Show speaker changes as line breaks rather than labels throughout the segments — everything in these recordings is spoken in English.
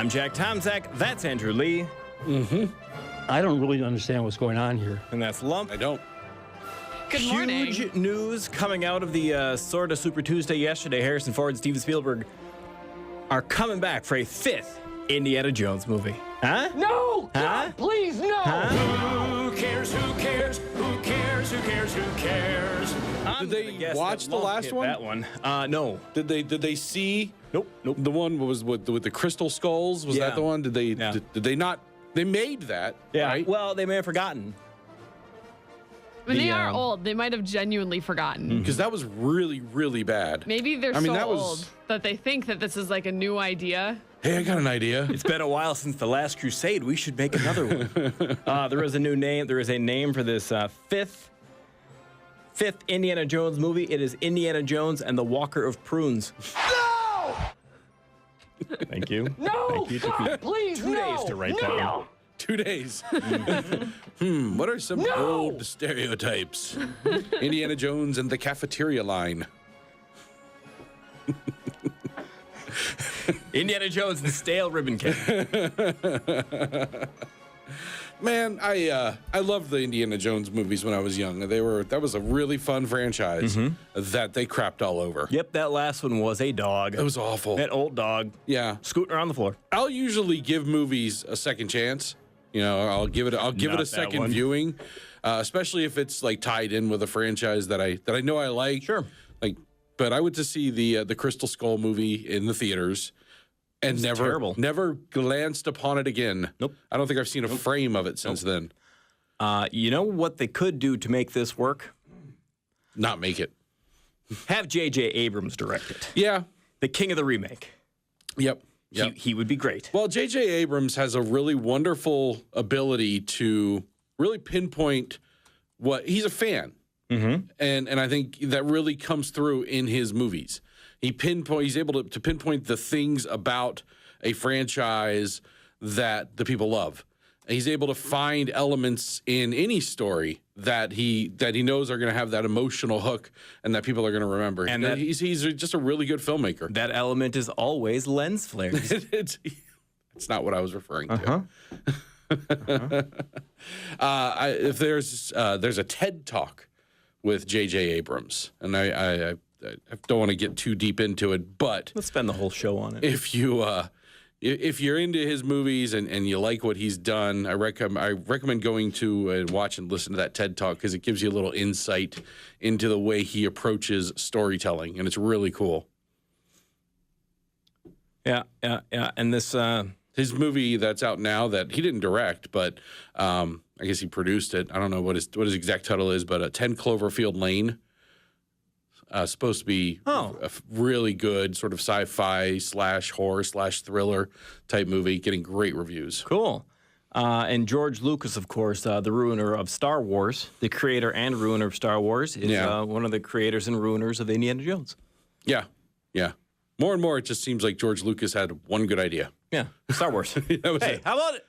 I'm Jack Tomczak. That's Andrew Lee.
I don't really understand what's going on here.
And that's Lump.
I don't.
Good morning.
Huge news coming out of the sort of Super Tuesday yesterday. Harrison Ford and Steven Spielberg are coming back for a fifth Indiana Jones movie. Huh?
No!
Huh?
God, please, no!
Who cares? Who cares? Who cares? Who cares? Who cares?
Did they watch the last one?
That one. No.
Did they see?
Nope.
The one was with the crystal skulls. Was
Yeah.
that the one? Did they?
Yeah.
Did they not? They made that.
Yeah.
Right?
Well, they may have forgotten.
When they
the,
are old, they might have genuinely forgotten.
Because that was really, really bad.
Maybe they're
I mean,
so
that was-
old that they think that this is like a new idea.
Hey, I got an idea.
It's been a while since The Last Crusade. We should make another one. There is a new name. There is a name for this fifth Indiana Jones movie. It is Indiana Jones and the Walker of Prunes.
No!
Thank you.
No!
Thank you. It took me
God, please,
2
no!
days to write
no!
that.
2 days. What are some
No!
old stereotypes? Indiana Jones and the cafeteria line.
Indiana Jones and stale ribbon cake.
Man, I loved the Indiana Jones movies when I was young. That was a really fun franchise that they crapped all over.
Yep, that last one was a dog.
It was awful.
That old dog
Yeah.
scooting around the floor.
I'll usually give movies a second chance. You know, I'll give it
Not
a
that
second
one.
viewing, especially if it's like tied in with a franchise that I know I like.
Sure.
Like, but I went to see the Crystal Skull movie in the theaters, and
terrible.
never glanced upon it again.
Nope.
I don't think I've seen a frame of it since then.
You know what they could do to make this work?
Not make it.
Have J.J. Abrams direct it.
Yeah.
The king of the remake.
Yep. Yep.
He would be great.
Well, J.J. Abrams has a really wonderful ability to really pinpoint what he's a fan, and I think that really comes through in his movies. He's able to pinpoint the things about a franchise that the people love. And he's able to find elements in any story that he knows are going to have that emotional hook and that people are going to remember.
And
And
that-
he's just a really good filmmaker.
That element is always lens flares.
It's not what I was referring to. If there's a TED Talk with J.J. Abrams, and I don't want to get too deep into it, but
Let's spend the whole show on it.
if you're into his movies and you like what he's done, I recommend going to and watch and listen to that TED Talk because it gives you a little insight into the way he approaches storytelling, and it's really cool.
Yeah. And this,
His movie that's out now that he didn't direct, but I guess he produced it. I don't know what his exact title is, but 10 Cloverfield Lane. Supposed to be a really good sort of sci-fi / horror / thriller type movie, getting great reviews.
cool. And George Lucas, of course, the ruiner of Star Wars, the creator and ruiner of Star Wars, is
Yeah.
one of the creators and ruiners of Indiana Jones.
Yeah. More and more, it just seems like George Lucas had one good idea.
Yeah, Star Wars.
That was
Hey,
it.
how about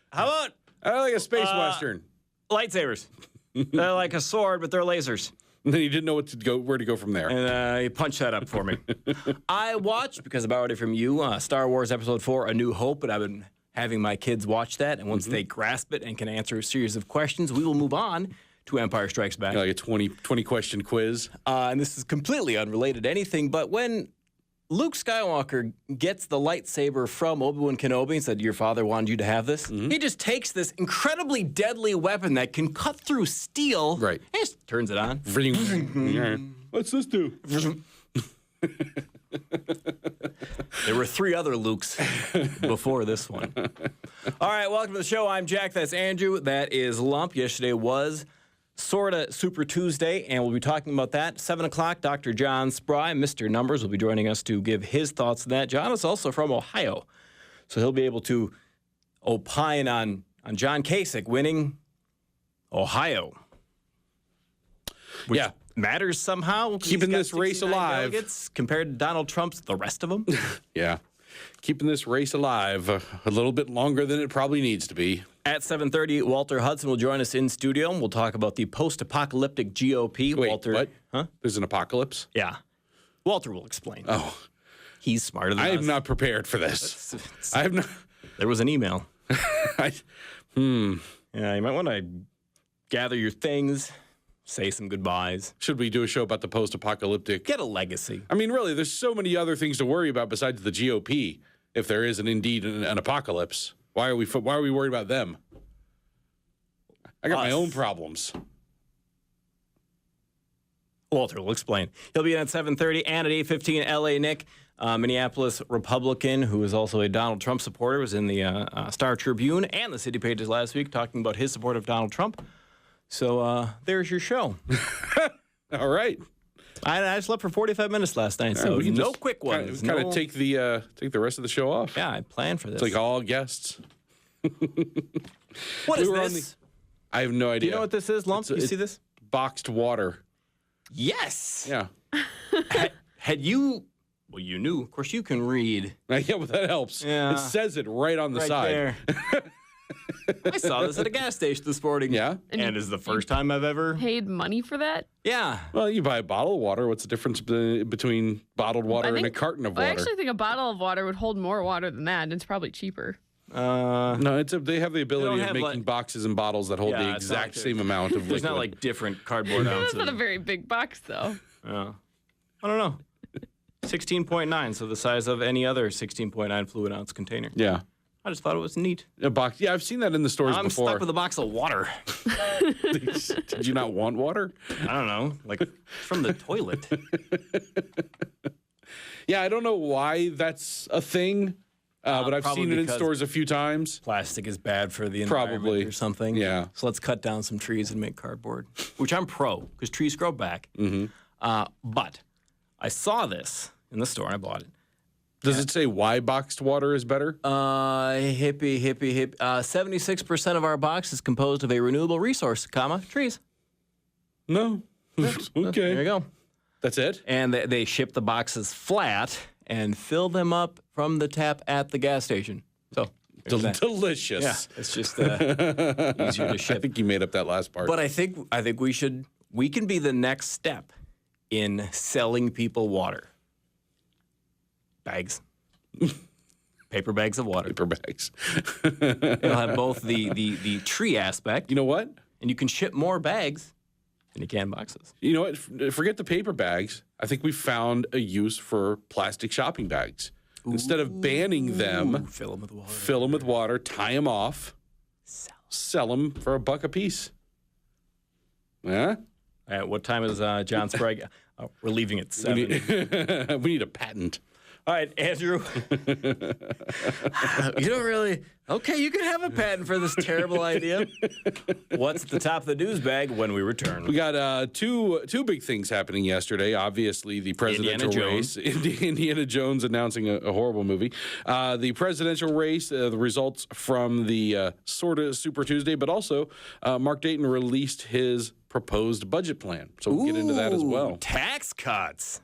I like a space western.
lightsabers? They're like a sword, but they're lasers.
And then he didn't know where to go from there.
And you punch that up for me. I watched, because I borrowed it from you, Star Wars Episode 4, A New Hope, and I've been having my kids watch that. And once they grasp it and can answer a series of questions, we will move on to Empire Strikes Back.
Like a 20 question quiz.
And this is completely unrelated to anything, but when Luke Skywalker gets the lightsaber from Obi-Wan Kenobi and said, your father wanted you to have this, he just takes this incredibly deadly weapon that can cut through steel,
Right.
and just turns it on.
What's this do?
There were 3 other Lukes before this one. All right, welcome to the show. I'm Jack. That's Andrew. That is Lump. Yesterday was sorta Super Tuesday, and we'll be talking about that. 7 o'clock, Dr. John Spry, Mr. Numbers, will be joining us to give his thoughts on that. John is also from Ohio, so he'll be able to opine on John Kasich winning Ohio. Which
Yeah.
matters somehow. 'cause
Keeping
he's got
this race
69
alive.
delegates compared to Donald Trump's the rest of them.
Yeah. Keeping this race alive a little bit longer than it probably needs to be.
At 7:30, Walter Hudson will join us in studio, and we'll talk about the post-apocalyptic GOP.
Wait,
Walter,
what?
Huh?
There's an apocalypse?
Yeah. Walter will explain.
Oh,
He's smarter than
I
us.
am not prepared for this. I have not.
There was an email.
Yeah,
Yeah, you might want to gather your things, say some goodbyes,
should we do a show about the post-apocalyptic?
get a legacy.
I mean, really, there's so many other things to worry about besides the GOP. If there is indeed an apocalypse, why are we worried about them? I got my
Us.
own problems.
Walter will explain. He'll be in at 7:30 and at 8:15. L.A. Nick, Minneapolis Republican, who is also a Donald Trump supporter, was in the Star Tribune and the City Pages last week talking about his support of Donald Trump. So there's your show.
All right.
I slept for 45 minutes last night, so
we can
no
just
quick ones.
Kind of take the rest of the show off.
Yeah, I planned for this.
It's like all guests.
What is
we were on
this?
I have no idea.
Do you know what this is, Lump? You
It's
see this?
boxed water.
Yes.
Yeah.
Had you... Well, you knew. Of course, you can read.
Yeah, but that helps.
Yeah.
It says it right on the
Right
side.
there. I saw this at a gas station this morning.
Yeah.
And it's the first time I've ever...
Paid money for that?
Yeah.
Well, you buy a bottle of water. What's the difference between bottled water and a carton of
I
water?
actually think a bottle of water would hold more water than that, and it's probably cheaper.
No, they have the ability of
have,
making
like-
boxes and bottles that hold
Yeah,
the
it's not
exact
like
same amount of liquid.
There's not like different cardboard
That's
ounces.
not a very big box, though.
Yeah. I don't know. 16.9, so the size of any other 16.9 fluid ounce container.
Yeah.
I just thought it was neat.
A box. Yeah, I've seen that in the stores
I'm
before.
stuck with a box of water.
Did you not want water?
I don't know, like from the toilet.
Yeah, I don't know why that's a thing, but I've
probably
seen it in
because-
stores a few times.
Plastic is bad for the environment
Probably.
or something.
Yeah.
So let's cut down some trees and make cardboard, which I'm pro because trees grow back. Mm-hmm. But I saw this in the store and I bought it.
Does it say why boxed water is better?
Hippie. 76% of our box is composed of a renewable resource, trees.
No.
There you
Okay.
go.
That's it?
And they ship the boxes flat and fill them up from the tap at the gas station. So there's that.
Delicious.
Yeah, it's just easier to
I
ship.
think you made up that last part.
But I think we can be the next step in selling people water. Bags. Paper bags of water.
Paper bags.
It'll have both the tree aspect,
You know what?
and you can ship more bags than you can boxes.
You know what? Forget the paper bags. I think we found a use for plastic shopping bags. Instead of banning them,
Fill them with water.
fill them with water, tie them off, sell them for $1 a piece. Yeah?
What time is John Sprague? Oh, we're leaving at 7.
We need a patent.
All right, Andrew. You don't really... Okay, you can have a patent for this terrible idea. What's at the top of the news bag when we return?
We got two big things happening yesterday. Obviously, the presidential
Indiana
race. Indiana Jones announcing a horrible movie. The presidential race, the results from the sort of Super Tuesday, but also Mark Dayton released his proposed budget plan. So we'll get into that as well.
Tax cuts.